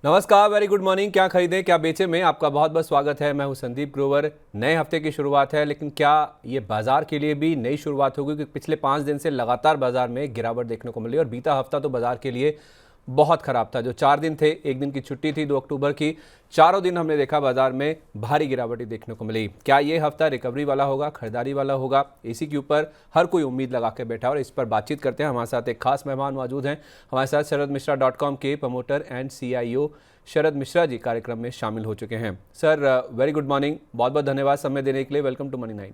नमस्कार, very good morning. क्या खरीदें क्या बेचें में आपका बहुत बहुत स्वागत है। मैं हूं संदीप ग्रोवर। नए हफ्ते की शुरुआत है, लेकिन क्या ये बाजार के लिए भी नई शुरुआत होगी? क्योंकि पिछले 5 दिन से लगातार बाजार में गिरावट देखने को मिली और बीता हफ्ता तो बाजार के लिए बहुत खराब था। जो 4 दिन थे, एक दिन की छुट्टी थी 2 अक्टूबर की, चारों दिन हमने देखा बाजार में भारी गिरावट देखने को मिली। क्या ये हफ्ता रिकवरी वाला होगा, खरीदारी वाला होगा? इसी के ऊपर हर कोई उम्मीद लगा के बैठा और इस पर बातचीत करते हैं। हमारे साथ एक खास मेहमान मौजूद हैं। हमारे साथ शरदमिश्रा.com के promoter and CIO Sharad Mishra ji कार्यक्रम में शामिल हो चुके हैं। Sir, very good morning. बहुत बहुत धन्यवाद समय देने के लिए। Welcome to Money 9।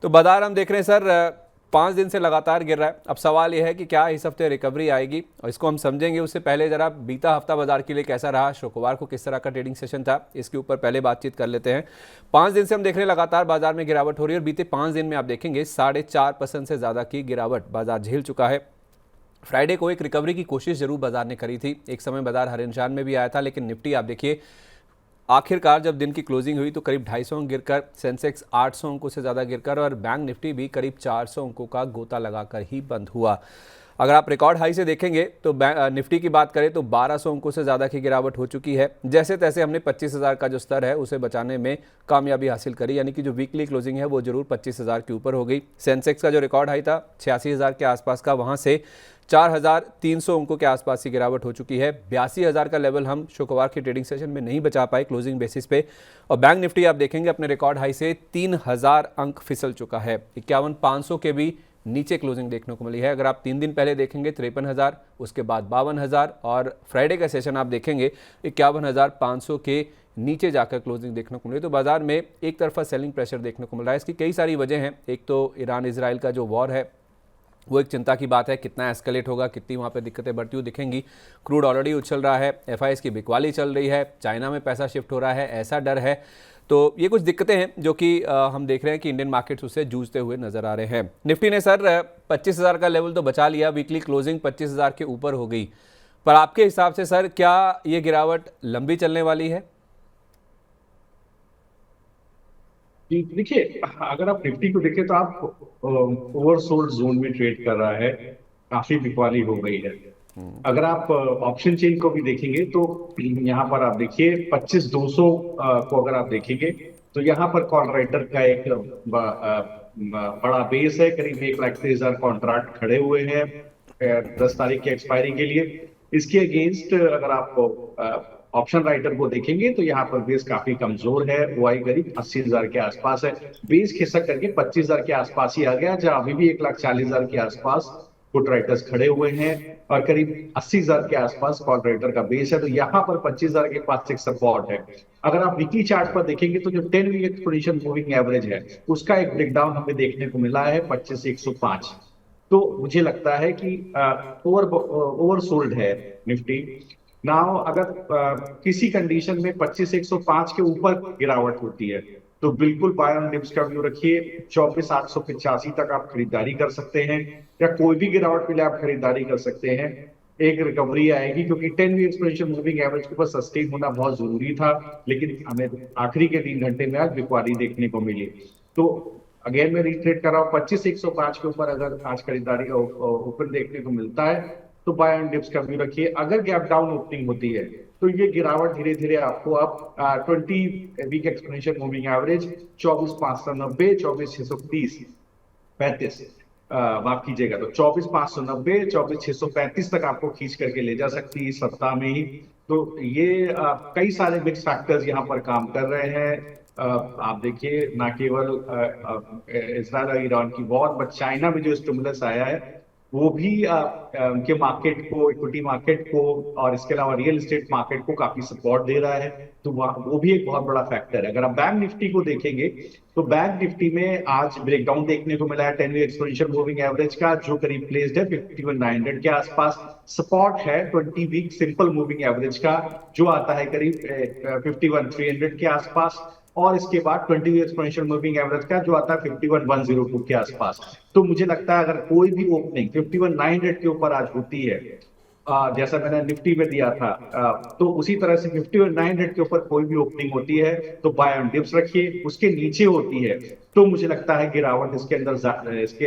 तो बाजार हम देख रहे हैं सर, 5 दिन से लगातार गिर रहा है। अब सवाल यह है कि क्या इस हफ्ते रिकवरी आएगी, और इसको हम समझेंगे उससे पहले जरा बीता हफ्ता बाजार के लिए कैसा रहा, शुक्रवार को किस तरह का ट्रेडिंग सेशन था, इसके ऊपर पहले बातचीत कर लेते हैं। 5 दिन से हम देख रहे हैं लगातार बाजार में गिरावट हो रही है और बीते 5 दिन में आप देखेंगे 4.5% से ज़्यादा की गिरावट बाजार झेल चुका है। फ्राइडे को एक रिकवरी की कोशिश जरूर बाजार ने करी थी। एक समय बाजार हरियाणा में भी आया था, लेकिन निफ्टी आप देखिए आखिरकार जब दिन की क्लोजिंग हुई तो करीब 250 अंक गिरकर, सेंसेक्स 800 अंकों से ज़्यादा गिरकर और बैंक निफ्टी भी करीब 400 अंकों का गोता लगाकर ही बंद हुआ। अगर आप रिकॉर्ड हाई से देखेंगे तो निफ्टी की बात करें तो 1200 अंकों से ज़्यादा की गिरावट हो चुकी है। जैसे तैसे हमने 25,000 का जो स्तर है उसे बचाने में कामयाबी हासिल करी, यानी कि जो वीकली क्लोजिंग है वो जरूर 25,000 के ऊपर हो गई। सेंसेक्स का जो रिकॉर्ड हाई था 86,000 के आसपास का, वहाँ से 4,300 अंकों के आसपास की गिरावट हो चुकी है। 82,000 का लेवल हम शुक्रवार के ट्रेडिंग सेशन में नहीं बचा पाए क्लोजिंग बेसिस पे। और बैंक निफ्टी आप देखेंगे अपने रिकॉर्ड हाई से 3,000 अंक फिसल चुका है। 51,500 के भी नीचे क्लोजिंग देखने को मिली है। अगर आप 3 दिन पहले देखेंगे 53,000, उसके बाद 52,000 और फ्राइडे का सेशन आप देखेंगे 51,500 के नीचे जाकर क्लोजिंग देखने को मिली। तो बाजार में एक तरफा सेलिंग प्रेशर देखने को मिल रहा है। इसकी कई सारी वजह हैं। एक तो ईरान इजराइल का जो वॉर है वो एक चिंता की बात है, कितना एस्केलेट होगा, कितनी वहाँ पे दिक्कतें बढ़ती हुई दिखेंगी। क्रूड ऑलरेडी उछल रहा है, FIs की बिकवाली चल रही है, चाइना में पैसा शिफ्ट हो रहा है, ऐसा डर है। तो ये कुछ दिक्कतें हैं जो कि हम देख रहे हैं कि इंडियन मार्केट्स उससे जूझते हुए नजर आ रहे हैं। निफ्टी ने सर 25,000 का लेवल तो बचा लिया, वीकली क्लोजिंग 25,000 के ऊपर हो गई। पर आपके हिसाब से सर क्या ये गिरावट लंबी चलने वाली है? जी देखिए, अगर आप निफ्टी को देखें तो आप ओवरसोल्ड जोन में ट्रेड कर रहा है। काफी बिकवाली हो गई है। अगर आप ऑप्शन चेन को भी देखेंगे तो यहाँ पर आप देखिए 25,200 को अगर आप देखेंगे तो यहाँ पर कॉल राइटर का एक बड़ा बेस है। करीब 1,30,000 कॉन्ट्रैक्ट खड़े हुए हैं 10 तारीख की एक्सपायरी के लिए। इसके अगेंस्ट अगर आप ऑप्शन राइटर को देखेंगे तो यहाँ पर बेस काफी कमजोर है। वो आई करीब 80,000 के आसपास है। बेस खिसक करके 25,000 के आसपास ही आ गया, जहां अभी भी 1,40,000 के आसपास पुट राइटर्स खड़े हुए हैं और करीब 80,000 के आसपास कॉल राइटर का बेस है। तो यहाँ पर 25,000 के पास एक सपोर्ट है। अगर आप वीकली चार्ट पर देखेंगे तो जो 10 वीक एक्सपोनेंशियल मूविंग एवरेज है उसका एक ब्रेकडाउन हमें देखने को मिला है 25,105। तो मुझे लगता है कि ओवरसोल्ड है निफ्टी। नाउ अगर किसी कंडीशन में 25,105 के ऊपर गिरावट होती है तो बिल्कुल बाय ऑन डिप्स का व्यू रखिए। 24,885 तक आप खरीदारी कर सकते हैं, या कोई भी गिरावट मिले आप खरीदारी कर सकते हैं। एक रिकवरी आएगी क्योंकि 10 वीक एक्सपोनेंशियल मूविंग एवरेज के ऊपर सस्टेन होना बहुत जरूरी था, लेकिन हमें आखिरी के 3 घंटे में आज बिकवाली देखने को मिली। तो अगेन मैं रिट्रेट कर रहा हूँ, 25,105 के ऊपर अगर आज खरीदारी ओपन देखने को मिलता है तो बाय ऑन डिप्स का व्यू रखिए। अगर गैप डाउन ओपनिंग होती है तो ये गिरावट धीरे धीरे आपको अब 20 वीक एक्सपोनेंशियल मूविंग एवरेज 24,590, 24,630, 35 माफ कीजिएगा, तो 24,590, 24,635 तक आपको खींच करके ले जा सकती है इस सप्ताह में ही। तो ये कई सारे मिक्स फैक्टर्स यहाँ पर काम कर रहे हैं। आप देखिए, ना केवल इसराइल और ईरान की वॉर, बट चाइना में जो स्टिमुलस आया है वो भी उनके मार्केट को, इक्विटी मार्केट को और इसके अलावा रियल एस्टेट मार्केट को काफी सपोर्ट दे रहा है। तो वो भी एक बहुत बड़ा फैक्टर है। अगर आप बैंक निफ्टी को देखेंगे तो बैंक निफ्टी में आज ब्रेकडाउन देखने को मिला है 10 वीक एक्सपोनेंशियल मूविंग एवरेज का, जो करीब प्लेस्ड है 51,900 के आसपास। सपोर्ट है 20 वीक सिंपल मूविंग एवरेज का, जो आता है करीब 51,300 के आसपास, और इसके बाद 20 वीक एक्सपोनेंशियल मूविंग एवरेज का जो आता है 51,102 के आसपास। तो मुझे लगता है अगर कोई भी ओपनिंग 51,900 के ऊपर आज होती है जैसा मैंने निफ्टी में दिया था, तो उसी तरह से 50 और 900 के ऊपर कोई भी ओपनिंग होती है तो बाय ऑन डिप्स रखिए। उसके नीचे होती है तो मुझे लगता है गिरावट इसके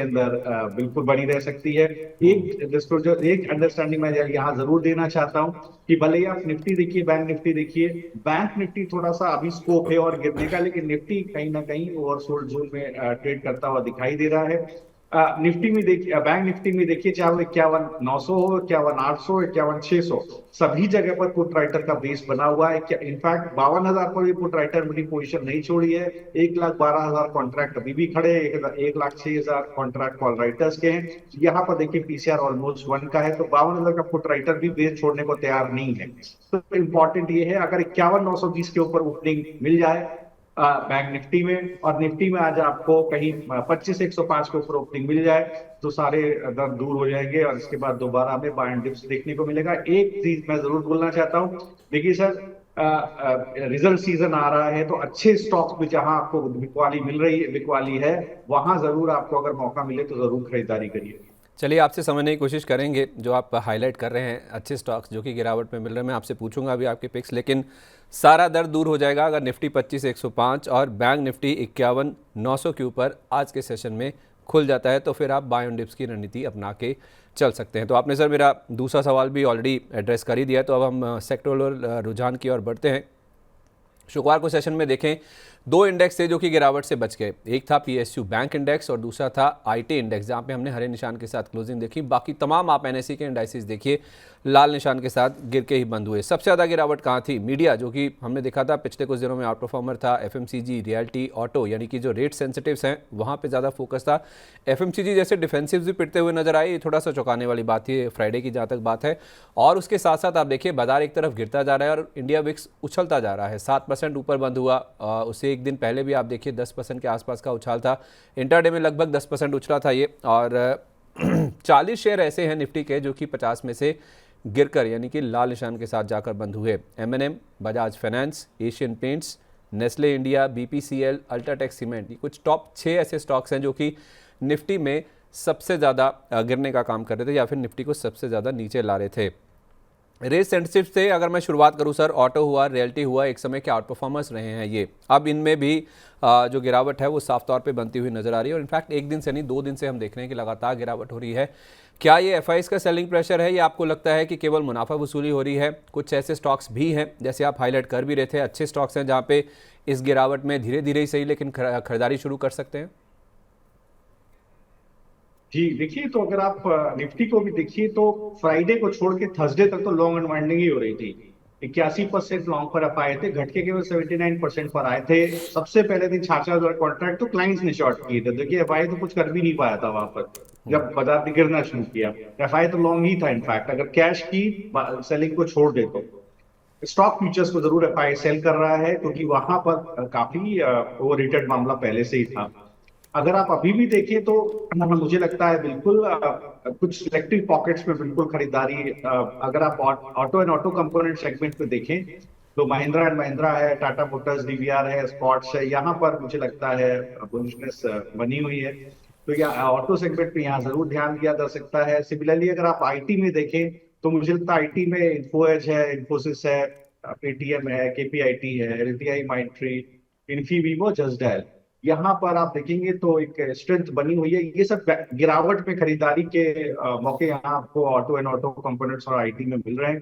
अंदर बिल्कुल बनी रह सकती है। एक डिस्क्लोजर, एक अंडरस्टैंडिंग मैं यहाँ जरूर देना चाहता हूँ कि भले ही आप निफ्टी देखिए, बैंक निफ्टी देखिए, बैंक निफ्टी थोड़ा सा अभी स्कोप है और गिरने का, लेकिन निफ्टी कहीं ना कहीं ओवरसोल्ड जोन में ट्रेड करता हुआ दिखाई दे रहा है। निफ्टी में देखिए, बैंक निफ्टी में देखिए, चाहे वो 51,900 हो, 51,800, 51,600, सभी जगह पर पुट राइटर का बेस बना हुआ है। इनफैक्ट 52,000 पर भी पुट राइटर अपनी पोजीशन नहीं छोड़ी है। 1,12,000 कॉन्ट्रैक्ट अभी भी खड़े हैं, 1,06,000 कॉन्ट्रैक्ट कॉल राइटर्स के हैं। यहाँ पर देखिए पीसीआर ऑलमोस्ट 1 का है, तो 52,000 का पुट राइटर भी बेस छोड़ने को तैयार नहीं है। तो इंपॉर्टेंट ये है, अगर 51,920 के ऊपर ओपनिंग मिल जाए बैंक निफ्टी में, और निफ्टी में आज आपको कहीं 25,105 के ऊपर ओपनिंग मिल जाए, तो सारे दर्द दूर हो जाएंगे और इसके बाद दोबारा हमें बाय एंड डिप्स देखने को मिलेगा। एक चीज मैं जरूर बोलना चाहता हूँ, देखिए सर, रिजल्ट सीजन आ रहा है, तो अच्छे स्टॉक्स में जहां आपको बिकवाली है, वहां जरूर आपको अगर मौका मिले तो जरूर खरीदारी करिए। चलिए, आपसे समझने की कोशिश करेंगे जो आप हाईलाइट कर रहे हैं अच्छे स्टॉक्स जो कि गिरावट में मिल रहे हैं। मैं आपसे पूछूंगा अभी आपके पिक्स, लेकिन सारा दर्द दूर हो जाएगा अगर निफ्टी 25,105 और बैंक निफ्टी 51,900 के ऊपर आज के सेशन में खुल जाता है, तो फिर आप बाय ऑन डिप्स की रणनीति अपना के चल सकते हैं। तो आपने सर मेरा दूसरा सवाल भी ऑलरेडी एड्रेस कर ही दिया, तो अब हम सेक्टोरल रुझान की ओर बढ़ते हैं। शुक्रवार को सेशन में देखें, दो इंडेक्स थे जो कि गिरावट से बच गए। एक था पीएसयू बैंक इंडेक्स और दूसरा था आईटी इंडेक्स, जहां पे हमने हरे निशान के साथ क्लोजिंग देखी। बाकी तमाम आप एनएसई के इंडाइसिस देखिए, लाल निशान के साथ गिर के ही बंद हुए। सबसे ज़्यादा गिरावट कहाँ थी? मीडिया, जो कि हमने देखा था पिछले कुछ दिनों में आउट परफॉर्मर था। एफएमसीजी, रियल्टी, ऑटो, यानी कि जो रेट सेंसिटिव्स हैं वहाँ पर ज़्यादा फोकस था। एफएमसीजी जैसे डिफेंसिव भी पिटते हुए नजर आए, ये थोड़ा सा चौंकाने वाली बात थी फ्राइडे की जहाँ तक बात है। और उसके साथ साथ आप देखिए बाजार एक तरफ गिरता जा रहा है और इंडिया विक्स उछलता जा रहा है। 7% ऊपर बंद हुआ। उससे एक दिन पहले भी आप देखिए 10% के आसपास का उछाल था। इंटरडे में लगभग 10% उछला था ये। और 40 शेयर ऐसे हैं निफ्टी के जो कि 50 में से गिरकर, यानी कि लाल निशान के साथ जाकर बंद हुए। MNM, Bajaj Finance, Asian Paints, Nestle India, BPCL, UltraTech Cement, ये कुछ टॉप 6 ऐसे स्टॉक्स हैं जो कि निफ्टी में सबसे ज़्यादा गिरने का काम कर रहे थे या फिर निफ्टी को सबसे ज़्यादा नीचे ला रहे थे। रेट सेंसिटिव से अगर मैं शुरुआत करूं सर, ऑटो हुआ, रियल्टी हुआ, एक समय के आउट परफॉर्मर्स रहे हैं ये। अब इनमें भी जो गिरावट है वो साफ तौर पे बनती हुई नजर आ रही है। और इनफैक्ट एक दिन से नहीं, 2 दिन से हम देख रहे हैं कि लगातार गिरावट हो रही है। क्या ये एफआईज का सेलिंग प्रेशर है या आपको लगता है कि केवल मुनाफा वसूली हो रही है? कुछ ऐसे स्टॉक्स भी हैं जैसे आप हाईलाइट कर भी रहे थे, अच्छे स्टॉक्स हैं जहाँ पे इस गिरावट में धीरे धीरे ही सही लेकिन खरीदारी शुरू कर सकते हैं। जी देखिए, तो अगर आप निफ्टी को भी देखिए, तो फ्राइडे को छोड़ के थर्सडे तक तो लॉन्ग अनवाइंडिंग ही हो रही थी। 81% लॉन्ग पर आप आए थे, घट के केवल 79% पर आए थे। सबसे पहले दिन 66,000 कॉन्ट्रैक्ट तो क्लाइंट्स ने शॉर्ट किए थे। देखिए एफआई तो कुछ कर भी नहीं पाया था वहां पर, जब बाजार ने गिरना शुरू किया। एफआई तो लॉन्ग ही था। इनफैक्ट अगर कैश की सेलिंग को छोड़ दे तो स्टॉक फ्यूचर्स को जरूर एफआई सेल कर रहा है, क्योंकि वहां पर काफी ओवर रेटेड मामला पहले से ही था। अगर आप अभी भी देखें तो मुझे लगता है बिल्कुल कुछ सिलेक्टिव पॉकेट्स में बिल्कुल खरीदारी। अगर आप auto and auto component segment में देखें तो महिंद्रा एंड महिंद्रा है, टाटा मोटर्स, डीवीआर है, स्कॉट्स है, यहाँ पर मुझे लगता है बुलिशनेस बनी हुई है। तो या ऑटो सेगमेंट में यहाँ जरूर ध्यान दिया जा सकता है। सिमिलरली अगर आप आईटी में देखें तो मुझे लगता है आईटी में इन्फो एज है, इन्फोसिस है, पेटीएम है, केपीआईटी है, एलटीआई माइंडट्री, इन्फीवीवो, जस्ट डायल, यहाँ पर आप देखेंगे तो एक स्ट्रेंथ बनी हुई है। ये सब गिरावट में खरीदारी के मौके यहाँ आपको ऑटो एंड ऑटो कंपोनेंट्स और आईटी में मिल रहे हैं।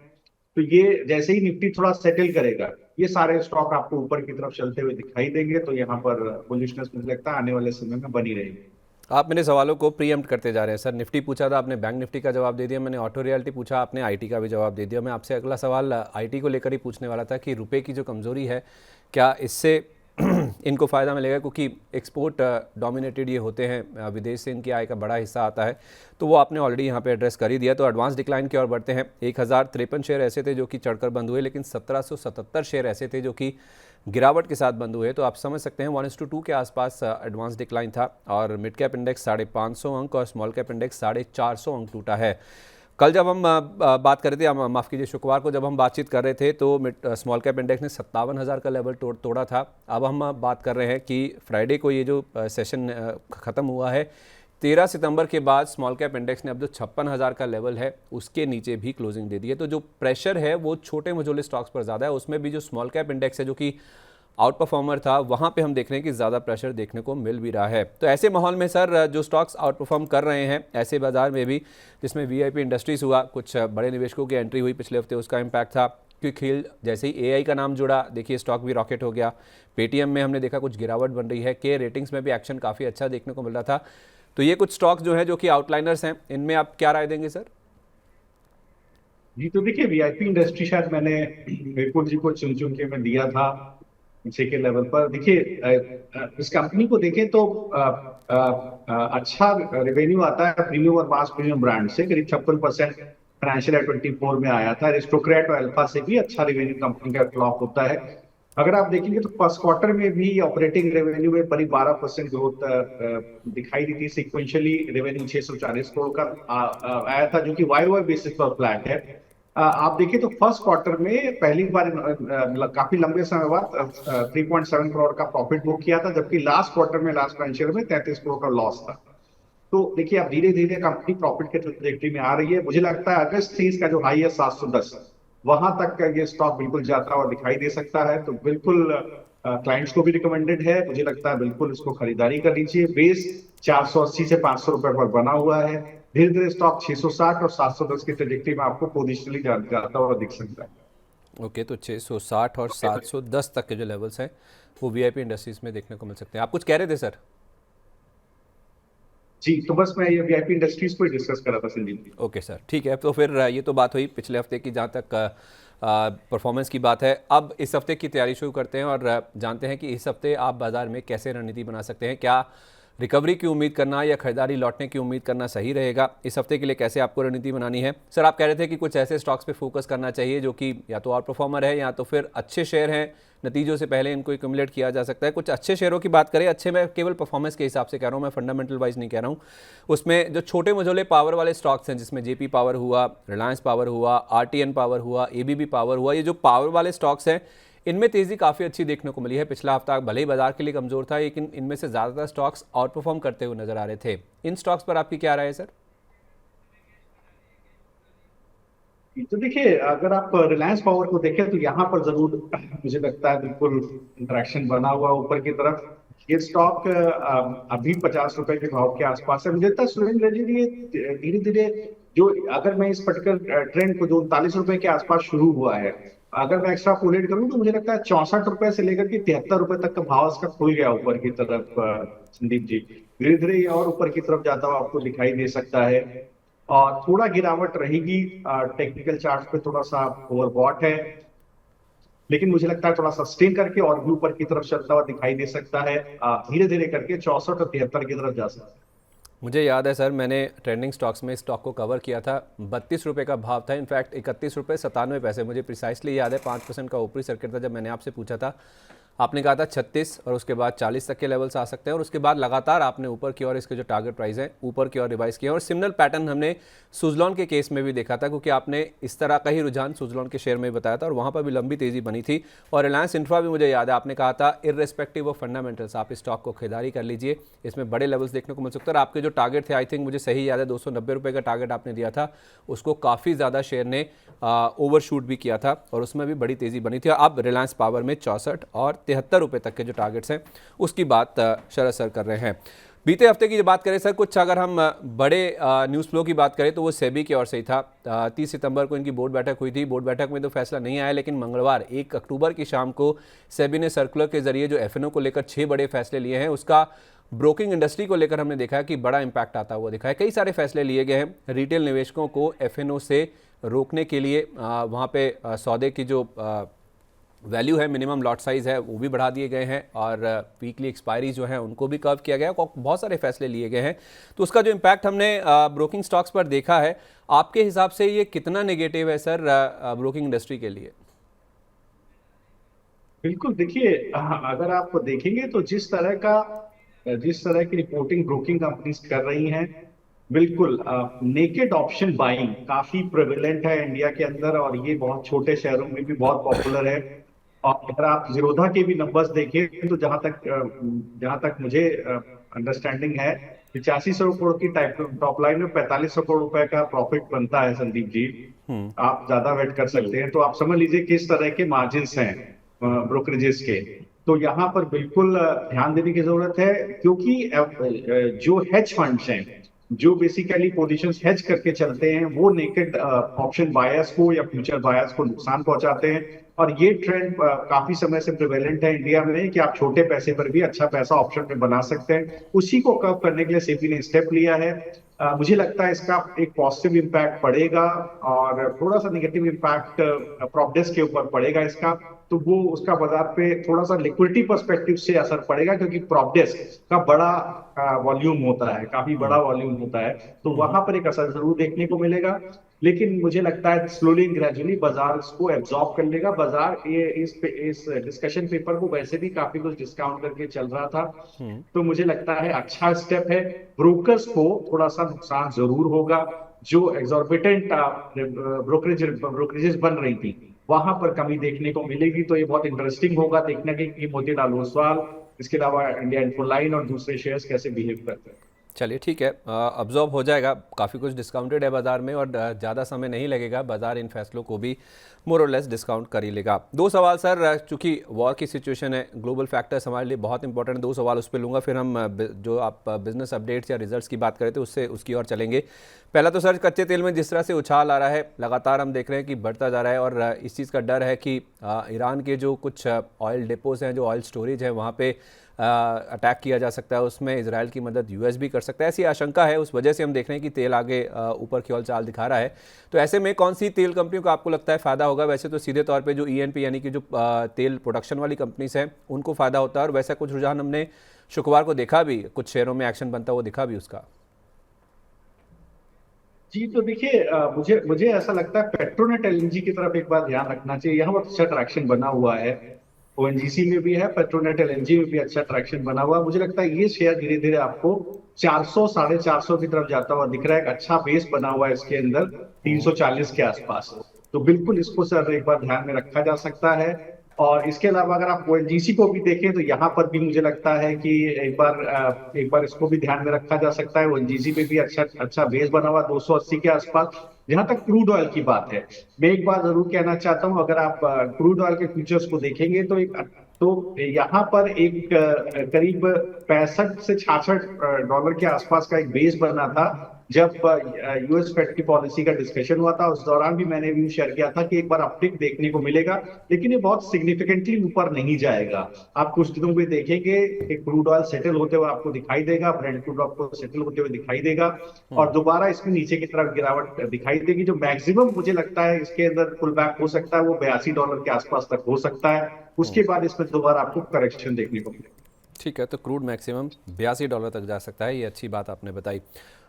तो ये जैसे ही निफ्टी थोड़ा सेटल करेगा, ये सारे स्टॉक आपको ऊपर की तरफ चलते हुए दिखाई देंगे। तो यहाँ पर बुलिशनेस मुझे लगता है आने वाले समय में बनी रहेगी। आप मेरे सवालों को प्रीएम्प्ट करते जा रहे हैं सर। निफ्टी पूछा था आपने, बैंक निफ्टी का जवाब दे दिया मैंने। ऑटो रियल्टी पूछा आपने, आईटी का भी जवाब दे दिया। मैं आपसे अगला सवाल आईटी को लेकर ही पूछने वाला था कि रुपए की जो कमज़ोरी है, क्या इससे इनको फ़ायदा मिलेगा? क्योंकि एक्सपोर्ट डोमिनेटेड ये होते हैं, विदेश से इनकी आय का बड़ा हिस्सा आता है। तो वो आपने ऑलरेडी यहाँ पे एड्रेस कर ही दिया। तो एडवांस डिक्लाइन की ओर बढ़ते हैं। 1053 शेयर ऐसे थे जो कि चढ़कर बंद हुए, लेकिन 1777 शेयर ऐसे थे जो कि गिरावट के साथ बंद हुए। तो आप समझ सकते हैं 1:2 के आसपास एडवांस डिक्लाइन था। और मिड कैप इंडेक्स 550 अंक और स्मॉल कैप इंडेक्स 450 अंक टूटा है। कल जब हम बात कर रहे थे, माफ़ कीजिए, शुक्रवार को जब हम बातचीत कर रहे थे तो स्मॉल कैप इंडेक्स ने 57,000 का लेवल तोड़ा था। अब हम बात कर रहे हैं कि फ्राइडे को ये जो सेशन ख़त्म हुआ है, 13 सितंबर के बाद स्मॉल कैप इंडेक्स ने अब जो 56,000 का लेवल है उसके नीचे भी क्लोजिंग दे दी है। तो जो प्रेशर है वो छोटे मझोले स्टॉक्स पर ज़्यादा है, उसमें भी जो स्मॉल कैप इंडेक्स है जो कि आउट परफॉर्मर था, वहाँ पे हम देख रहे हैं कि ज़्यादा प्रेशर देखने को मिल भी रहा है। तो ऐसे माहौल में सर जो स्टॉक्स आउट परफॉर्म कर रहे हैं ऐसे बाजार में भी, जिसमें वीआईपी इंडस्ट्रीज़ हुआ, कुछ बड़े निवेशकों की एंट्री हुई पिछले हफ्ते, उसका इम्पैक्ट था। क्विक हिल जैसे ही एआई का नाम जुड़ा, देखिए स्टॉक भी रॉकेट हो गया। पेटीएम में हमने देखा कुछ गिरावट बन रही है। के रेटिंग्स में भी एक्शन काफ़ी अच्छा देखने को मिल रहा था। तो ये कुछ स्टॉक जो है जो कि आउटलाइनर्स हैं, इनमें आप क्या राय देंगे सर? जी तो देखिए, वीआईपी इंडस्ट्री शायद मैंने विपुल जी को चुन चुन के मैं दिया था पीछे के लेवल पर। देखिए इस कंपनी को देखें तो अच्छा रेवेन्यू आता है प्रीमियम और मास प्रीमियम ब्रांड से, करीब 56% फाइनेंशियल ईयर 24 में आया था। एरिस्टोक्रेट और अल्फा से भी अच्छा रेवेन्यू कंपनी का क्लॉक होता है। अगर आप देखेंगे तो फर्स्ट क्वार्टर में भी ऑपरेटिंग रेवेन्यू में करीब 12% ग्रोथ दिखाई दी थी। सिक्वेंशियली रेवेन्यू 640 करोड़ का आया था, जो कि वाई बेसिस पर फ्लैट है। आप देखिए तो फर्स्ट क्वार्टर में पहली बार काफी लंबे समय बाद 3.7 करोड़ का प्रॉफिट बुक किया था, जबकि लास्ट क्वार्टर में, लास्ट फाइनेंशियल में 33 करोड़ का लॉस था। तो देखिए अब धीरे धीरे कंपनी प्रॉफिट के ट्रैजेक्टरी में आ रही है। मुझे लगता है अगस्त से इसका जो हाई है 710, वहां तक का ये स्टॉक बिल्कुल जाता हुआ दिखाई दे सकता है। तो बिल्कुल क्लाइंट्स को भी रिकमेंडेड है, मुझे लगता है बिल्कुल इसको खरीदारी कर लीजिए। बेस 480 से 500 रुपए पर बना हुआ है। धीरे धीरे स्टॉक 660 और 710 की ट्रैजेक्टरी में आपको पोजिशनली जाता हुआ दिख सकता है। ओके, तो 660 और 710 तक के जो लेवल्स हैं वो वीआईपी इंडस्ट्रीज में देखने को मिल सकते हैं। आप कुछ कह रहे थे सर? जी तो बस मैं ये वीआईपी इंडस्ट्रीज को ही डिस्कस कर रहा था संजीव जी। ओके सर, ठीक है। तो फिर ये तो बात हुई पिछले हफ्ते की, जहाँ तक परफॉर्मेंस की बात है। अब इस हफ्ते की तैयारी शुरू करते हैं और जानते हैं कि इस हफ्ते आप बाजार में कैसे रणनीति बना सकते हैं। क्या रिकवरी की उम्मीद करना या खरीदारी लौटने की उम्मीद करना सही रहेगा? इस हफ्ते के लिए कैसे आपको रणनीति बनानी है? सर आप कह रहे थे कि कुछ ऐसे स्टॉक्स पे फोकस करना चाहिए जो कि या तो आउट परफॉर्मर है या तो फिर अच्छे शेयर हैं, नतीजों से पहले इनको एक्यूमुलेट किया जा सकता है। कुछ अच्छे शेयरों की बात करें, अच्छे मैं केवल परफॉर्मेंस के हिसाब से कह रहा हूँ, मैं फंडामेंटल वाइज नहीं कह रहा हूँ। उसमें जो छोटे मझोले पावर वाले स्टॉक्स हैं, जिसमें जेपी पावर हुआ, रिलायंस पावर हुआ, आरटीएन पावर हुआ, एबीबी पावर हुआ, ये जो पावर वाले स्टॉक्स हैं इनमें तेज़ी काफ़ी अच्छी देखने को मिली है। पिछला हफ्ता भले ही बाजार के लिए कमज़ोर था, लेकिन इनमें से ज़्यादातर स्टॉक्स आउट परफॉर्म करते हुए नजर आ रहे थे। इन स्टॉक्स पर आपकी क्या राय है सर? तो देखिए, अगर आप रिलायंस पावर को देखें तो यहाँ पर जरूर मुझे लगता है बिल्कुल इंटरेक्शन बना हुआ ऊपर की तरफ। ये स्टॉक अभी 50 रुपए के भाव के आसपास है। मुझे लगता है सुरेंद्र जी, ये धीरे धीरे जो, अगर मैं इस पर्टिकुलर ट्रेंड को, जो 39 रुपए के आसपास शुरू हुआ है, अगर मैं एक्स्ट्रा पोलेट करूँ तो मुझे लगता है 64 रुपए से लेकर के 73 रुपए तक का भाव इसका खुल गया ऊपर की तरफ। संदीप जी, धीरे धीरे ये और ऊपर की तरफ जाता हुआ आपको दिखाई दे सकता है। और थोड़ा गिरावट रहेगी, टेक्निकल चार्ट पे थोड़ा सा ओवरबॉट है, लेकिन मुझे लगता है थोड़ा सस्टेन करके और भी ऊपर की तरफ चलता हुआ दिखाई दे सकता है। धीरे धीरे करके 64 और 73 की तरफ जा सकता है। मुझे याद है सर, मैंने ट्रेंडिंग स्टॉक्स में स्टॉक को कवर किया था। 32 रुपये का भाव था, इनफैक्ट 31 रुपये 97 पैसे, मुझे प्रिसाइसली याद है। 5% का ऊपरी सर्किट था। जब मैंने आपसे पूछा था, आपने कहा था 36 और उसके बाद 40 तक के लेवल्स आ सकते हैं, और उसके बाद लगातार आपने ऊपर की ओर इसके जो टारगेट प्राइस है ऊपर की ओर रिवाइज किया। और सिमिलर पैटर्न हमने सुजलॉन के केस में भी देखा था, क्योंकि आपने इस तरह का ही रुझान सुजलॉन के शेयर में बताया था और वहाँ पर भी लंबी तेज़ी बनी थी। और रिलायंस इंफ्रा भी मुझे याद है, आपने कहा था इररेस्पेक्टिव ऑफ फंडामेंटल्स आप इस स्टॉक को खरीदारी कर लीजिए, इसमें बड़े लेवल्स देखने को मिल सकते हैं। और आपके जो टारगेट थे, आई थिंक मुझे सही याद है, 290 रुपये का टारगेट आपने दिया था, उसको काफ़ी ज़्यादा शेयर ने ओवरशूट भी किया था और उसमें भी बड़ी तेज़ी बनी थी। अब रिलायंस पावर में 64 और 73 रुपये तक के जो टारगेट्स हैं उसकी बात शरद सर कर रहे हैं। बीते हफ्ते की जो बात करें सर, कुछ अगर हम बड़े न्यूज़ फ्लो की बात करें तो वो सेबी की ओर से ही था। 30 सितंबर को इनकी बोर्ड बैठक हुई थी। बोर्ड बैठक में तो फैसला नहीं आया, लेकिन मंगलवार 1 अक्टूबर की शाम को सेबी ने सर्कुलर के जरिए जो एफएनओ को लेकर 6 बड़े फैसले लिए हैं, उसका ब्रोकिंग इंडस्ट्री को लेकर हमने देखा है कि बड़ा इंपैक्ट आता हुआ दिखा है। कई सारे फैसले लिए गए हैं। रिटेल निवेशकों को एफएनओ से रोकने के लिए वहाँ पे सौदे की जो वैल्यू है, मिनिमम लॉट साइज़ है, वो भी बढ़ा दिए गए हैं, और वीकली एक्सपायरी जो है उनको भी कर्व किया गया है। बहुत सारे फैसले लिए गए हैं। तो उसका जो इम्पैक्ट हमने ब्रोकिंग स्टॉक्स पर देखा है, आपके हिसाब से ये कितना नेगेटिव है सर ब्रोकिंग इंडस्ट्री के लिए? बिल्कुल, देखिए अगर आप देखेंगे तो जिस तरह की रिपोर्टिंग ब्रोकिंग कंपनीज कर रही हैं, बिल्कुल नेकेड ऑप्शन बाइंग काफी प्रेवलेंट है इंडिया के अंदर, और ये बहुत छोटे शहरों में भी बहुत पॉपुलर है। और अगर आप जीरोधा के भी नंबर्स देखें तो जहां तक मुझे अंडरस्टैंडिंग है, 8500 करोड़ की टॉप लाइन में 4500 करोड़ रुपए का प्रॉफिट बनता है संदीप जी। आप ज्यादा वेट कर सकते हैं, तो आप समझ लीजिए किस तरह के मार्जिन्स हैं ब्रोकरेजेस के। तो यहाँ पर बिल्कुल ध्यान देने की जरूरत है, क्योंकि जो हेज फंड्स हैं, जो बेसिकली पोजीशंस हेज करके चलते हैं, वो नेकेड ऑप्शन बायर्स को या फ्यूचर बायर्स को नुकसान पहुंचाते हैं। और ये ट्रेंड काफी समय से प्रिवेलेंट है इंडिया में कि आप छोटे पैसे पर भी अच्छा पैसा ऑप्शन में बना सकते हैं। उसी को कर्व करने के लिए सेबी ने स्टेप लिया है। मुझे लगता है इसका एक पॉजिटिव इम्पैक्ट पड़ेगा और थोड़ा सा निगेटिव इम्पैक्ट प्रॉपडेस्क के ऊपर पड़ेगा इसका। तो वो उसका बाजार पे थोड़ा सा लिक्विडिटी पर्सपेक्टिव से असर पड़ेगा, क्योंकि प्रॉपडेस्क का बड़ा वॉल्यूम होता है, काफी बड़ा वॉल्यूम होता है, तो वहां पर एक असर जरूर देखने को मिलेगा। लेकिन मुझे लगता है स्लोली एंड ग्रेजुअली बाजार इसको एब्जॉर्ब कर लेगा। बाजार ये इस डिस्कशन पेपर को वैसे भी काफी कुछ डिस्काउंट करके चल रहा था, तो मुझे लगता है अच्छा स्टेप है। ब्रोकर्स को थोड़ा सा नुकसान जरूर होगा। जो एग्जॉर्बिटेंट ब्रोकरेजेस बन रही थी, वहां पर कमी देखने को मिलेगी। तो ये बहुत इंटरेस्टिंग होगा देखना कि मोतीलाल ओसवाल, इसके अलावा इंडिया इन्फोलाइन और दूसरे शेयर्स कैसे बिहेव करते हैं। चलिए ठीक है, अब्जॉर्ब हो जाएगा। काफ़ी कुछ डिस्काउंटेड है बाज़ार में और ज़्यादा समय नहीं लगेगा, बाज़ार इन फैसलों को भी मोर और लेस डिस्काउंट कर ही लेगा। दो सवाल सर, चूंकि वॉर की सिचुएशन है, ग्लोबल फैक्टर्स हमारे लिए बहुत इंपॉर्टेंट है, दो सवाल उस पर लूँगा, फिर हम जो आप बिजनेस अपडेट्स या रिजल्ट्स की बात करें थे उसकी ओर चलेंगे। पहला तो सर, कच्चे तेल में जिस तरह से उछाल आ रहा है, लगातार हम देख रहे हैं कि बढ़ता जा रहा है और इस चीज़ का डर है कि ईरान के जो कुछ ऑयल डिपोज हैं, जो ऑयल स्टोरेज है, वहाँ पे अटैक किया जा सकता है, उसमें इजराइल की मदद यूएस भी कर सकता है, ऐसी आशंका है। उस वजह से हम देख रहे हैं कि तेल आगे ऊपर की ओर चाल दिखा रहा है। तो ऐसे में कौन सी तेल कंपनियों को आपको लगता है फ़ायदा होगा? वैसे तो सीधे तौर पे जो ईएनपी यानी कि जो तेल प्रोडक्शन वाली कंपनीज हैं उनको फ़ायदा होता है, और वैसा कुछ रुझान हमने शुक्रवार को देखा भी, कुछ शेयरों में एक्शन बनता हुआ दिखा भी उसका। जी, तो देखिए, मुझे मुझे ऐसा लगता है पेट्रोनेट एलएनजी की तरफ एक बार ध्यान रखना चाहिए। यहाँ बहुत अच्छा ट्रैक्शन बना हुआ है, ओएनजीसी में भी है, पेट्रोनेट एलएनजी में भी अच्छा ट्रैक्शन बना हुआ है। मुझे लगता है ये शेयर धीरे धीरे आपको 400 450 की तरफ जाता हुआ दिख रहा है। एक अच्छा बेस बना हुआ है इसके अंदर 340 के आसपास। तो बिल्कुल इसको सर एक बार ध्यान में रखा जा सकता है। और इसके अलावा अगर आप ओएनजीसी को भी देखें, तो यहाँ पर भी मुझे लगता है कि एक बार इसको भी ध्यान में रखा जा सकता है। ओएनजीसी पे भी अच्छा अच्छा बेस बना हुआ 280 के आसपास। जहां तक क्रूड ऑयल की बात है, मैं एक बात जरूर कहना चाहता हूं, अगर आप क्रूड ऑयल के फ्यूचर्स को देखेंगे तो यहाँ पर एक करीब 65 से 66 डॉलर के आसपास का एक बेस बना था। जब यूएस फेड की पॉलिसी का डिस्कशन हुआ था, उस दौरान भी मैंने व्यू शेयर किया था कि एक बार अपटिक देखने को मिलेगा, लेकिन ये बहुत सिग्निफिकेंटली ऊपर नहीं जाएगा। आप कुछ दिनों में देखेंगे कि क्रूड ऑयल सेटल होते हुए आपको दिखाई देगा, ब्रेंट क्रूड आपको सेटल होते हुए दिखाई देगा, और दोबारा इसमें नीचे की तरफ गिरावट दिखाई देगी। जो मैक्सिमम मुझे लगता है इसके अंदर पुल बैक हो सकता है, वो $82 के आसपास तक हो सकता है। उसके बाद इसमें दोबारा आपको करेक्शन देखने को मिलेगा। ठीक है, तो क्रूड मैक्सिमम $82 तक जा सकता है, ये अच्छी बात आपने बताई।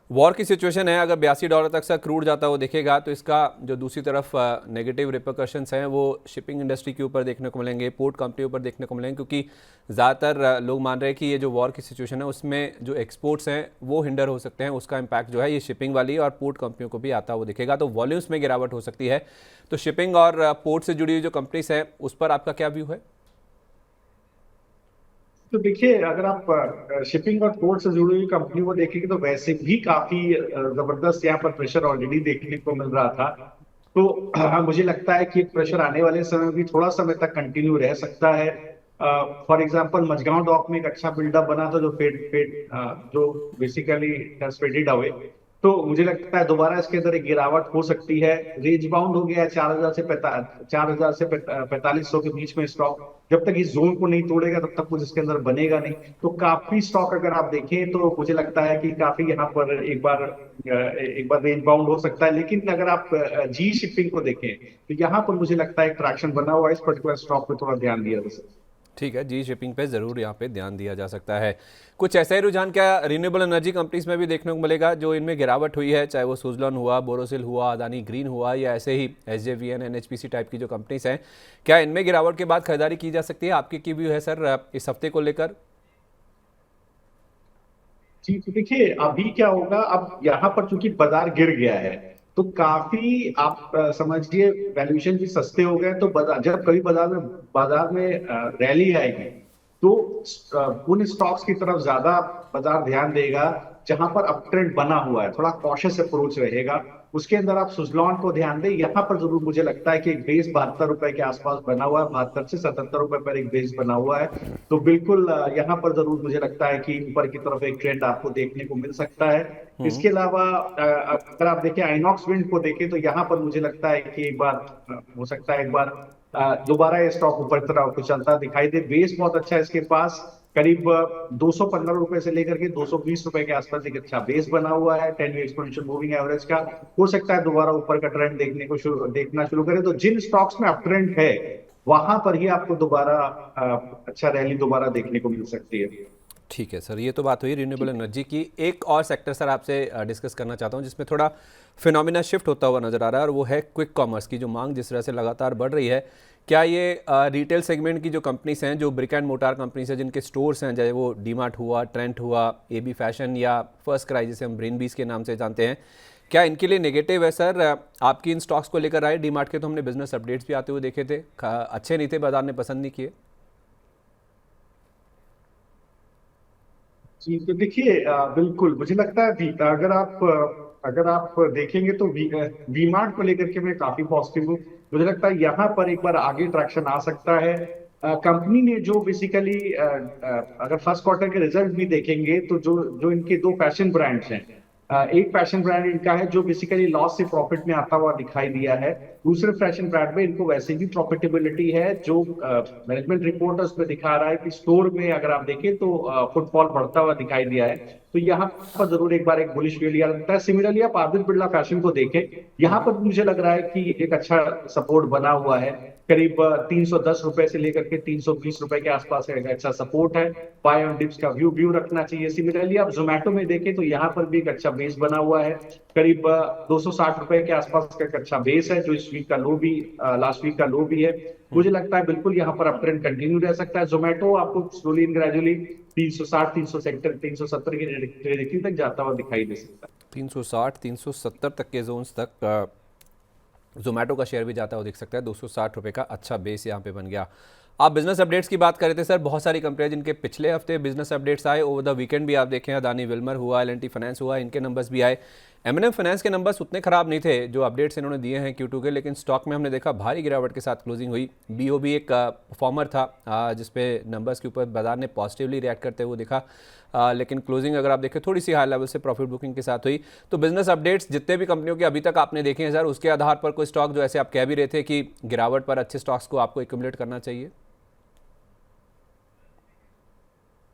वॉर की सिचुएशन है, अगर $82 तक से क्रूड जाता हो दिखेगा, तो इसका जो दूसरी तरफ नेगेटिव रिपरकशंस हैं वो शिपिंग इंडस्ट्री के ऊपर देखने को मिलेंगे, पोर्ट कंपनी ऊपर देखने को मिलेंगे, क्योंकि ज़्यादातर लोग मान रहे हैं कि ये जो वॉर की सिचुएशन है उसमें जो एक्सपोर्ट्स हैं वो हिंडर हो सकते हैं। उसका इम्पैक्ट जो है ये शिपिंग वाली और पोर्ट कंपनियों को भी आता हुआ दिखेगा, तो वॉल्यूम्स में गिरावट हो सकती है। तो शिपिंग और पोर्ट से जुड़ी हुई जो कंपनीज हैं उस पर आपका क्या व्यू है? तो देखिए, अगर आप शिपिंग और पोर्ट से जुड़ी हुई कंपनी को देखेंगे, तो वैसे भी काफी जबरदस्त यहाँ पर प्रेशर ऑलरेडी देखने को मिल रहा था। तो मुझे लगता है कि प्रेशर आने वाले समय भी थोड़ा समय तक कंटिन्यू रह सकता है। फॉर एग्जांपल मझगांव डॉक में एक अच्छा बिल्डअप बना था, जो बेसिकली फेडेड अवे। तो मुझे लगता है दोबारा इसके अंदर एक गिरावट हो सकती है। रेंज बाउंड हो गया है 4000 से 4500 के बीच में स्टॉक। जब तक इस जोन को नहीं तोड़ेगा तब तक कुछ इसके अंदर बनेगा नहीं। तो काफी स्टॉक अगर आप देखें, तो मुझे लगता है कि काफी यहाँ पर एक बार रेंज बाउंड हो सकता है। लेकिन अगर आप जी शिपिंग को देखें, तो यहाँ पर मुझे लगता है एक ट्रैक्शन बना हुआ है। इस पर्टिकुलर स्टॉक पे थोड़ा ध्यान दिया जा सकता है। ठीक है, जी शिपिंग पे ज़रूर यहाँ पे ध्यान दिया जा सकता है। कुछ ऐसा ही रुझान क्या रिन्यूएबल एनर्जी कंपनीज में भी देखने को मिलेगा, जो इनमें गिरावट हुई है, चाहे वो सुजलॉन हुआ, बोरोसिल हुआ, अदानी ग्रीन हुआ, या ऐसे ही एसजेवीएन, एनएचपीसी टाइप की जो कंपनीज हैं, क्या इनमें गिरावट के बाद खरीदारी की जा सकती है? आपकी की व्यू है सर इस हफ्ते को लेकर? जी, तो देखिए अभी क्या होगा, अब यहाँ पर चूंकि बाजार गिर गया है, तो काफी आप समझिए वैल्यूएशन भी सस्ते हो गए। तो जब कभी बाजार में रैली आएगी, तो उन स्टॉक्स की तरफ ज्यादा बाजार ध्यान देगा जहां पर अप ट्रेंड बना हुआ है, थोड़ा कॉशियस अप्रोच रहेगा। उसके अंदर आप सुजलॉन को ध्यान दें, यहाँ पर जरूर मुझे लगता है कि एक बेस 72 रुपए के आसपास बना हुआ है, 72 से 77 रुपए पर एक बेस बना हुआ है। तो बिल्कुल यहाँ पर जरूर मुझे लगता है कि ऊपर की तरफ एक ट्रेंड आपको देखने को मिल सकता है। इसके अलावा अगर आप देखें आइनॉक्स विंड को देखें तो यहाँ पर मुझे लगता है कि एक बार हो सकता है एक बार दोबारा ये स्टॉक ऊपर की तरफ को चलता दिखाई दे। बेस बहुत अच्छा है इसके पास, करीब 215 रुपए से लेकर के 220 रुपए के आसपास एक अच्छा बेस बना हुआ है 10 एक्सपोनेंशियल मूविंग एवरेज का। हो सकता है दोबारा ऊपर का ट्रेंड देखना शुरू करें। तो जिन स्टॉक्स में अप ट्रेंड है वहां पर ही आपको दोबारा अच्छा रैली दोबारा देखने को मिल सकती है। ठीक है सर, ये तो बात हुई रिन्यूएबल एनर्जी की। एक और सेक्टर सर आपसे डिस्कस करना चाहता हूँ जिसमें थोड़ा फिनोमिना शिफ्ट होता हुआ नज़र आ रहा है, और वो है क्विक कॉमर्स की जो मांग जिस तरह से लगातार बढ़ रही है। क्या ये रिटेल सेगमेंट की जो कंपनीज हैं, जो ब्रिक एंड मोटार कंपनीज हैं, जिनके स्टोर्स हैं, चाहे वो डीमार्ट हुआ, ट्रेंट हुआ, एबी फैशन या फर्स्ट क्राई जिसे हम ब्रेनबीज के नाम से जानते हैं, क्या इनके लिए नेगेटिव है सर? आपकी इन स्टॉक्स को लेकर आए डीमार्ट के तो हमने बिजनेस अपडेट्स भी आते हुए देखे थे, अच्छे नहीं थे, बाजार ने पसंद नहीं किए। जी तो देखिए बिल्कुल मुझे लगता है अगर आप देखेंगे तो वी मार्ट को लेकर के मैं काफी पॉजिटिव हूँ। मुझे लगता है यहाँ पर एक बार आगे ट्रैक्शन आ सकता है। कंपनी ने जो बेसिकली अगर फर्स्ट क्वार्टर के रिजल्ट भी देखेंगे तो जो जो इनके दो फैशन ब्रांड्स हैं, एक फैशन ब्रांड इनका है जो बेसिकली लॉस से प्रॉफिट में आता हुआ दिखाई दिया है। दूसरे फैशन ब्रांड में इनको वैसे भी प्रॉफिटेबिलिटी है। जो मैनेजमेंट रिपोर्ट है उसमें दिखा रहा है कि स्टोर में अगर आप देखें तो फुटफॉल बढ़ता हुआ दिखाई दिया है। तो यहाँ पर जरूर एक बार एक बुलिश व्यू लिया लगता है। सिमिलरली आप आदित्य बिरला फैशन को देखें, यहाँ पर मुझे लग रहा है कि एक अच्छा सपोर्ट बना हुआ है। करीब 310 रुपए से लेकर के 320 रुपए के आसपास एक अच्छा सपोर्ट है। बाय ऑन डिप्स का व्यू रखना चाहिए। सिमिलरली आप जोमेटो में देखें तो यहाँ पर भी एक अच्छा बेस बना हुआ है। करीब 260 रुपए के आसपास का एक अच्छा बेस है, जो इस वीक का लो भी लास्ट वीक का लो भी है। मुझे लगता है बिल्कुल यहाँ पर अप ट्रेंड कंटिन्यू रह सकता है। जोमेटो आपको स्लोली एंड ग्रेजुअली 360 370 की ट्रेजेक्टरी तक जाता हुआ दिखाई दे सकता है। 360 370 तक के जोन्स तक जोमेटो का शेयर भी जाता हुआ दिख सकता है। 260 रुपये का अच्छा बेस यहाँ पे बन गया। आप बिजनेस अपडेट्स की बात कर रहे थे सर, बहुत सारी कंपनियां जिनके पिछले हफ्ते बिजनेस अपडेट्स आए, ओवर द वीकेंड भी आप देखें, अदानी विल्मर हुआ, एल&टी फाइनेंस हुआ, इनके नंबर्स भी आए। एम&एम फाइनेंस के नंबर्स उतने खराब नहीं थे जो अपडेट्स इन्होंने दिए हैं Q2 के, लेकिन स्टॉक में हमने देखा भारी गिरावट के साथ क्लोजिंग हुई। BOB एक परफॉर्मर था जिसपे नंबर्स के ऊपर बाजार ने पॉजिटिवली रिएक्ट करते हुए देखा, लेकिन क्लोजिंग अगर आप देखें थोड़ी सी हाई लेवल से प्रॉफिट बुकिंग के साथ हुई। तो बिजनेस अपडेट्स जितने भी कंपनियों के अभी तक आपने देखे हैं सर, उसके आधार पर कोई स्टॉक जो ऐसे आप कह भी रहे थे कि गिरावट पर अच्छे स्टॉक्स को आपको एक्यूमुलेट करना चाहिए?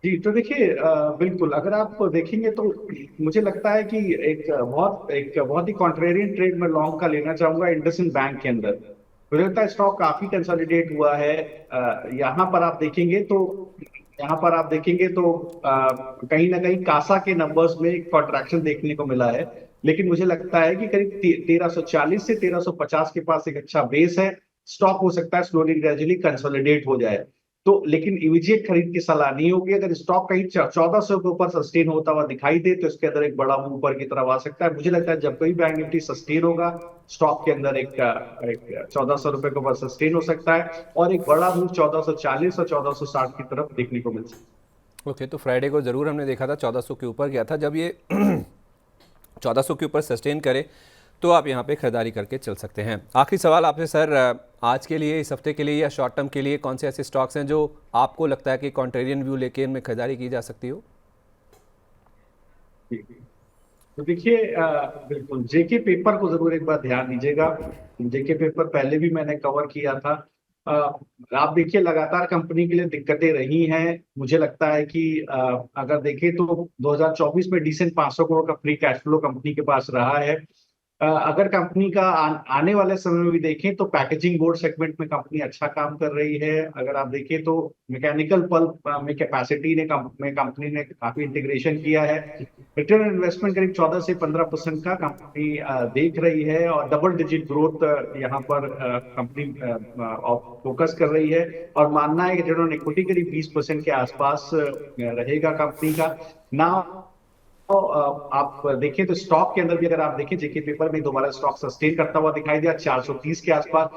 जी तो देखिए बिल्कुल अगर आप देखेंगे तो मुझे लगता है कि एक बहुत ही कॉन्ट्रेरियन ट्रेड मैं लॉन्ग का लेना चाहूंगा इंडसइंड बैंक के अंदर। मुझे लगता है स्टॉक काफी कंसोलिडेट हुआ है। यहाँ पर आप देखेंगे तो कहीं ना कहीं कासा के नंबर्स में एक कॉन्ट्रैक्शन देखने को मिला है। लेकिन मुझे लगता है कि करीब 1340 से 1350 के पास एक अच्छा बेस है। स्टॉक हो सकता है स्लोली ग्रेजुअली कंसोलिडेट हो जाए। तो लेकिन इमीडिएट खरीद की सलाह नहीं होगी। अगर स्टॉक कहीं 1400 के ऊपर सस्टेन होता हुआ दिखाई दे तो इसके अंदर एक बड़ा मूव ऊपर की तरफ आ सकता है। मुझे लगता है जब कोई बैंक निफ्टी सस्टेन होगा, स्टॉक के अंदर एक 1400 रुपए के ऊपर सस्टेन हो सकता है और एक बड़ा मूव 1440 और 1460 की तरफ देखने को मिल सकता है। ओके, तो फ्राइडे को ज़रूर हमने देखा था 1400 के ऊपर गया था। जब ये 1400 के ऊपर सस्टेन करे तो आप यहाँ पे खरीदारी करके चल सकते हैं। आखिरी सवाल आपसे सर, आज के लिए, इस हफ्ते के लिए या शॉर्ट टर्म के लिए कौन से ऐसे स्टॉक्स हैं जो आपको लगता है कि कॉन्ट्रेरियन व्यू लेके इनमें खरीदारी की जा सकती हो? तो देखिए बिल्कुल जेके पेपर को जरूर एक बार ध्यान दीजिएगा। जेके पेपर पहले भी मैंने कवर किया था। अ, आप देखिए लगातार कंपनी के लिए दिक्कतें रही हैं। मुझे लगता है कि अगर देखें तो 2024 में डिसेंट 500 करोड़ का फ्री कैश फ्लो कंपनी के पास रहा है। अगर कंपनी का आने वाले समय में भी देखें तो पैकेजिंग बोर्ड सेगमेंट में कंपनी अच्छा काम कर रही है। अगर आप देखें तो मैकेनिकल पल्प में कैपेसिटी में कंपनी ने काफी इंटीग्रेशन किया है। रिटर्न ऑन इन्वेस्टमेंट करीब 14 से 15% का कंपनी देख रही है और डबल डिजिट ग्रोथ यहाँ पर कंपनी फोकस कर रही है और मानना है कि रिटर्न ऑन इक्विटी करीब 20% के आसपास रहेगा कंपनी का। ना तो आप देखें तो स्टॉक के अंदर भी अगर आप देखें जेके पेपर में दोबारा स्टॉक सस्टेन करता हुआ दिखाई दिया 430 के आसपास,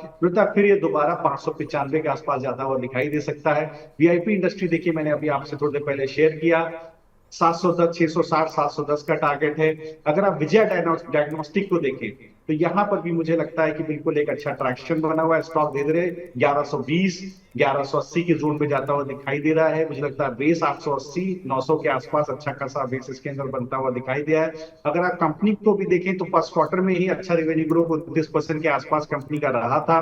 फिर ये दोबारा 595 के आसपास जाता हुआ दिखाई दे सकता है। वीआईपी इंडस्ट्री देखिए मैंने अभी आपसे थोड़ी देर पहले शेयर किया, 710, 660, 710 का टारगेट है। अगर आप विजय डायग्नोस्टिक को देखें तो यहाँ पर भी मुझे लगता है कि बिल्कुल एक अच्छा ट्रैक्शन बना हुआ है। स्टॉक धीरे धीरे 1120, 1180 के जोन में जाता हुआ दिखाई दे रहा है। मुझे लगता है बेस 880, 900 के आसपास अच्छा खासा बेस इसके अंदर बनता हुआ दिखाई दिया है। अगर आप कंपनी को भी देखें तो फर्स्ट क्वार्टर में ही अच्छा रेवेन्यू ग्रोथ 29% के आसपास कंपनी का रहा था।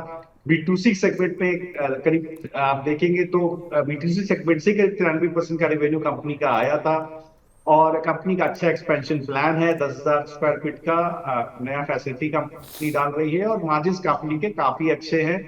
B2C सेगमेंट में करीब आप देखेंगे तो B2C सेगमेंट से करीब 93% का रेवेन्यू कंपनी का आया था। और कंपनी का अच्छा एक्सपेंशन प्लान है, 10,000 स्क्वायर फीट का नया फैसिलिटी कंपनी डाल रही है और मार्जिन कंपनी के काफी अच्छे हैं।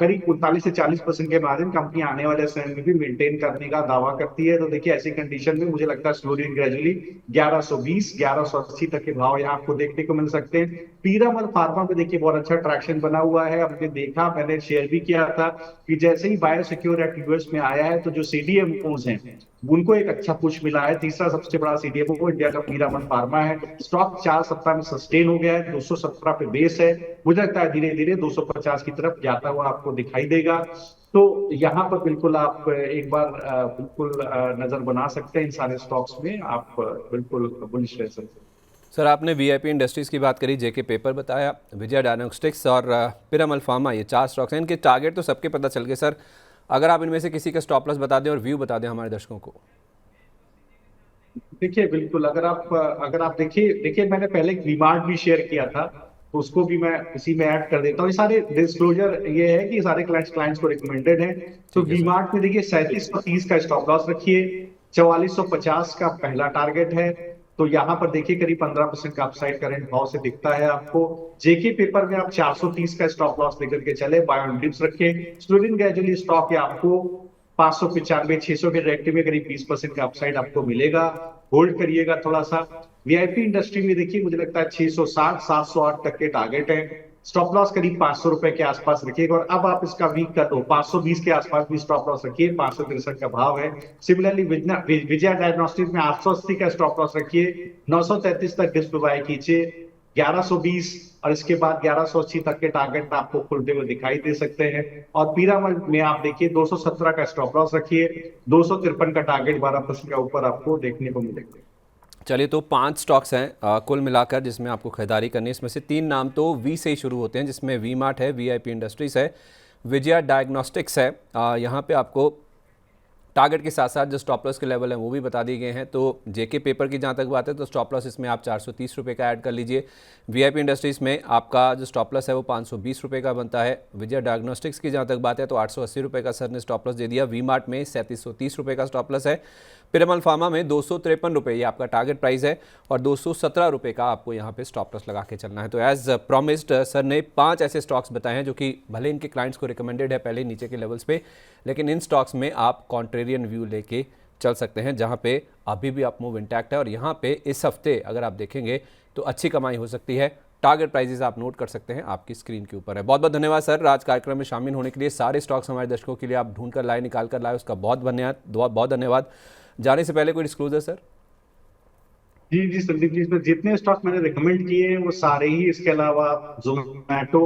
करीब 39 से 40% के मार्जिन कंपनी आने वाले समय में भी मेंटेन करने का दावा करती है। तो देखिए ऐसी कंडीशन में मुझे लगता है स्लोली एंड ग्रेजुअली 1120, 1180 तक के भाव यहाँ आपको देखने को मिल सकते हैं। पीरामल फार्मा में देखिए बहुत अच्छा ट्रैक्शन बना हुआ है। हमने देखा, मैंने शेयर भी किया था कि जैसे ही बायोसिक्योर एक्ट यूएस में आया है तो जो सीडीएमओज हैं उनको एक अच्छा पुश मिला है। तीसरा सबसे बड़ा सीडीएमओ इंडिया का पीरामल फार्मा है। स्टॉक 4 सप्ताह में सस्टेन हो गया है, 217 पे बेस है। मुझे लगता है धीरे धीरे 250 की तरफ जाता हुआ आपको दिखाई देगा। तो यहाँ पर बिल्कुल आप एक बार बिल्कुल नजर बना सकते हैं इन सारे स्टॉक्स में। आप बिल्कुल बुलिश रह सकते हैं। सर आपने वीआईपी इंडस्ट्रीज़ की बात करी, जेके पेपर बताया, विजय डायग्नोस्टिक्स और पिरामल फार्मा, ये 4 स्टॉक्स हैं। इनके टारगेट तो सबके पता चल गए सर। अगर आप इनमें से किसी का स्टॉप लॉस बता दें और व्यू बता दें हमारे दर्शकों को। देखिए बिल्कुल, अगर आप देखिए मैंने पहले एक वीमार्ट भी शेयर किया था, तो उसको भी मैं इसी में ऐड कर देता हूँ। ये सारे डिस्क्लोजर ये है कि सारे क्लाइंट्स को रिकमेंडेड है। तो ठीक है सर। वीमार्ट में देखिए 3730 का स्टॉप लॉस रखिए, 4450 का पहला टारगेट है। तो यहाँ पर देखिए करीब 15% का अपसाइड करंट भाव से दिखता है आपको। जेके पेपर में आप 430 का स्टॉप लॉस लेकर के चले, बाय ऑन डिप्स रखे। स्लोली एंड ग्रेजुअली स्टॉक है आपको 595, 600 के डायरेक्टिव में करीब 20% का अपसाइड आपको मिलेगा। होल्ड करिएगा थोड़ा सा। वीआईपी इंडस्ट्री में देखिए मुझे लगता है 660, 708 तक के टारगेट है। स्टॉप लॉस करीब 500 रुपए के आसपास रखिएगा। और अब आप इसका वीक कर दो, 520 के आसपास भी स्टॉप लॉस रखिए, 563 का भाव है। सिमिलरली विजय डायग्नोस्टिक में 880 का स्टॉप लॉस रखिए, 933 तक डिस्प बाय कीजिए, 1120 और इसके बाद 1180 तक के टारगेट आपको खुलते हुए दिखाई दे सकते हैं। और पीरामल में आप देखिए 217 का स्टॉप लॉस रखिए, 253 का टारगेट 12% का ऊपर आपको देखने को मिलेगा। चलिए, तो 5 स्टॉक्स हैं कुल मिलाकर जिसमें आपको खरीदारी करनी है। इसमें से 3 नाम तो वी से ही शुरू होते हैं, जिसमें वी मार्ट है, वीआईपी इंडस्ट्रीज़ है, विजया डायग्नोस्टिक्स है। यहाँ पे आपको टारगेट के साथ साथ जो स्टॉप लॉस के लेवल हैं वो भी बता दिए गए हैं। तो जेके पेपर की जहाँ तक बात है तो स्टॉप लॉस इसमें आप 430 रुपये का ऐड कर लीजिए। वीआईपी इंडस्ट्रीज़ में आपका जो स्टॉप लॉस है वो 520 रुपये का बनता है। विजय डायग्नोस्टिक्स की जहाँ तक बात है तो 880 रुपये का सर ने स्टॉप लॉस दे दिया। वी मार्ट में 3730 रुपये का स्टॉप लॉस है। पिरामल फार्मा में 253 रुपये ये आपका टारगेट प्राइस है और 217 रुपये का आपको यहाँ पे स्टॉप लॉस लगा के चलना है। तो एज प्रॉमिस्ड सर ने 5 ऐसे स्टॉक्स बताए हैं जो कि भले इनके क्लाइंट्स को रिकमेंडेड है पहले नीचे के लेवल्स पे, लेकिन इन स्टॉक्स में आप कॉन्ट्रेरियन व्यू लेके चल सकते हैं, जहाँ पे अभी भी आप मूव इंटैक्ट है। और यहाँ पे इस हफ्ते अगर आप देखेंगे तो अच्छी कमाई हो सकती है। टारगेट प्राइजेस आप नोट कर सकते हैं, आपकी स्क्रीन के ऊपर है। बहुत बहुत धन्यवाद सर आज कार्यक्रम में शामिल होने के लिए। सारे स्टॉक्स हमारे दर्शकों के लिए आप ढूंढ कर लाए, निकाल कर लाए, उसका बहुत बहुत धन्यवाद। जाने से पहले कोई डिस्क्लोजर सर? जी जी संदीप जी, इसमें जितने स्टॉक मैंने रिकमेंड किए हैं वो सारे ही, इसके अलावा जोमैटो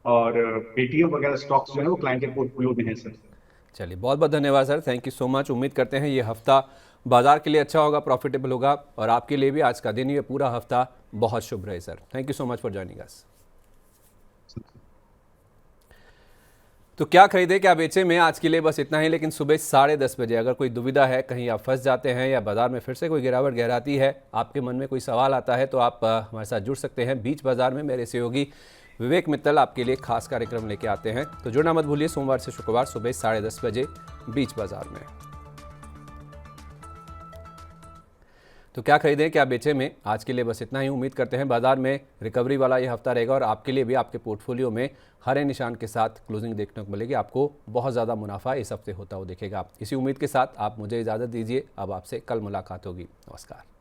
और पेटीएम वगैरह स्टॉक्स जो है वो क्लाइंट के पोर्टफोलियो में है सर। चलिए, बहुत बहुत धन्यवाद sir, thank you so much. उम्मीद करते हैं ये हफ्ता बाजार के लिए अच्छा होगा, प्रॉफिटेबल होगा और आपके लिए भी आज का दिन, ये पूरा हफ्ता बहुत शुभ रहे sir. Thank you so much for joining us. तो क्या खरीदे क्या बेचे में आज के लिए बस इतना ही, लेकिन सुबह 10:30 बजे अगर कोई दुविधा है, कहीं आप फंस जाते हैं या बाजार में फिर से कोई गिरावट गहराती है, आपके मन में कोई सवाल आता है, तो आप हमारे साथ जुड़ सकते हैं। बीच बाजार में मेरे सहयोगी विवेक मित्तल आपके लिए खास कार्यक्रम लेके आते हैं। तो जुड़ना मत भूलिए, सोमवार से शुक्रवार सुबह 10:30 बजे बीच बाजार में। तो क्या खरीदें क्या बेचें में आज के लिए बस इतना ही। उम्मीद करते हैं बाजार में रिकवरी वाला ये हफ्ता रहेगा और आपके लिए भी आपके पोर्टफोलियो में हरे निशान के साथ क्लोजिंग देखने को मिलेगी। आपको बहुत ज़्यादा मुनाफा इस हफ्ते होता हुआ दिखेगा। इसी उम्मीद के साथ आप मुझे इजाज़त दीजिए, अब आपसे कल मुलाकात होगी। नमस्कार।